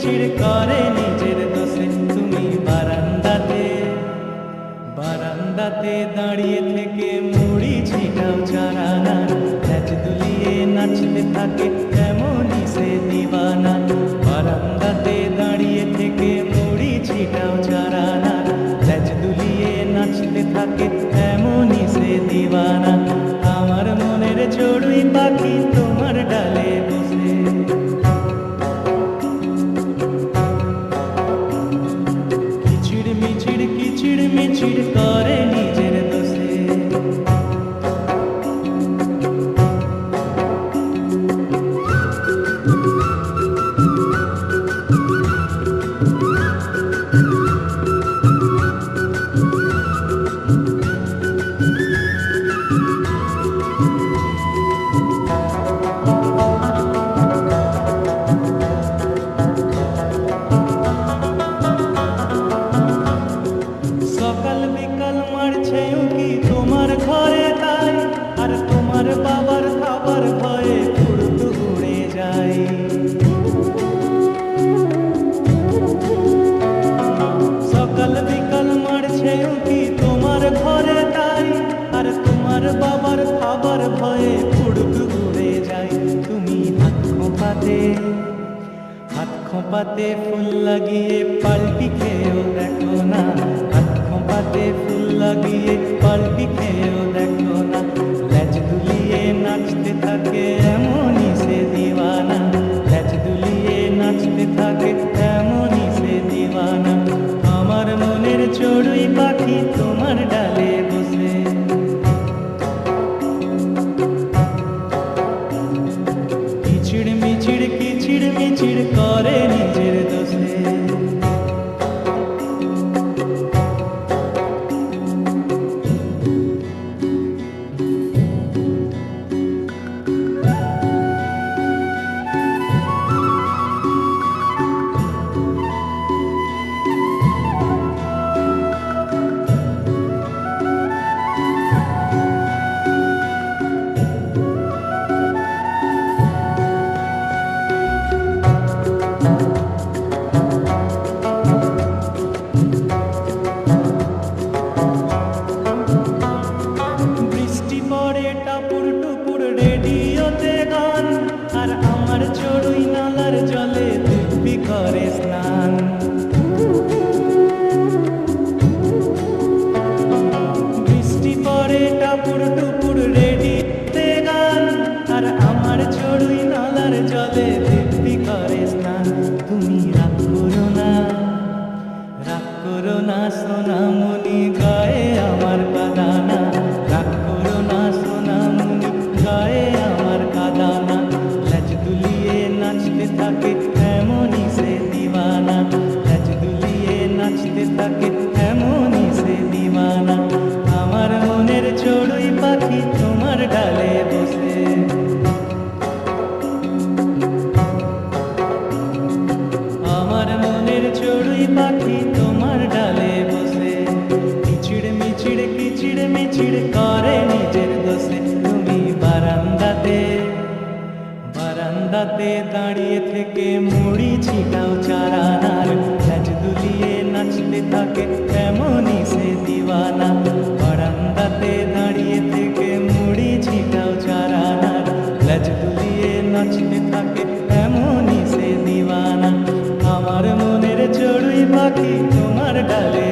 মিচিড় করে নিজের দোষে। তুমি বারান্দাতে বারান্দাতে দাঁড়িয়ে থেকে মুড়ি ছিটাও চারানা, ল্যাজ দুলিয়ে নাচতে থাকে এমনই সে দিবানা। বারান্দাতে দাঁড়িয়ে থেকে মুড়ি ছিটাও চারানা, ল্যাজ দুলিয়ে নাচতে থাকে এমনই সে দিবানা। আমার মনের চড়ুই পাখি তোমার ডালে বসে, কিচিড় মিচিড় করে নিজের দোষে। সকাল বিকাল মারছে উকি তোমার ঘরে তাই, আর তোমার বাবার খাবার ভয়ে উড়ত উড়ে যায়। সকাল বিকাল মারছে উকি তোমার ঘরে তাই, আর তোমার বাবার খাবার ভয়ে উড়ত উড়ে যায়। তুমি হাত খোঁপাতে ফুল লাগিয়ে পাল্টি খেয়েও দেখো না, হাত খোঁপাতে ফুল লাগিয়ে পাল্টি খেয়েও দেখো না। ল্যাজ দুলিয়ে নাচতে থাকে এমনই সে দিওয়ানা, ল্যাজ দুলিয়ে নাচতে থাকে এমনই সে দিওয়ানা। আমার মনের চড়ুই পাখি তোমার ডালে বসে, কিচিড় মিচিড় করে নিজের দোষে। টাপুর টুপুর রেডিওতে গান, আর আমার চড়ুই নালার জলে দিব্যি করে স্নান। বৃষ্টি পড়ে টাপুর টুপুর রেডিওতে গান, আর আমার চড়ুই নালার জলে দিব্যি করে স্নান। তুমি রাগ করো না সোনামণি গায়ে আমার কাদানা, রাগ করো না সোনামণি গায়ে আমার কাদানা। ল্যাজ দুলিয়ে নাচতে থাকে এমনই সে দিওয়ানা, ল্যাজ দুলিয়ে নাচতে থাকে এমনই সে দিওয়ানা। আমার মনের চড়ুই পাখি তোমার ডালে বসে, আমার মনের চড়ুই পাখি তোমার ডালে বসে। কিচিড় মিচিড় করে নিজের দোষে। তুমি বারান্দাতে দাঁড়িয়ে থেকে মুড়ি ছিটাও চারানার, ল্যাজ দুলিয়ে নাচতে থাকে এমনই সে দিওয়ানা। বারান্দাতে দাঁড়িয়ে থেকে মুড়ি ছিটাও চারানার, ল্যাজ দুলিয়ে নাচতে থাকে এমনই সে দিওয়ানা। আমার মনের চড়ুই পাখি তোমার ডালে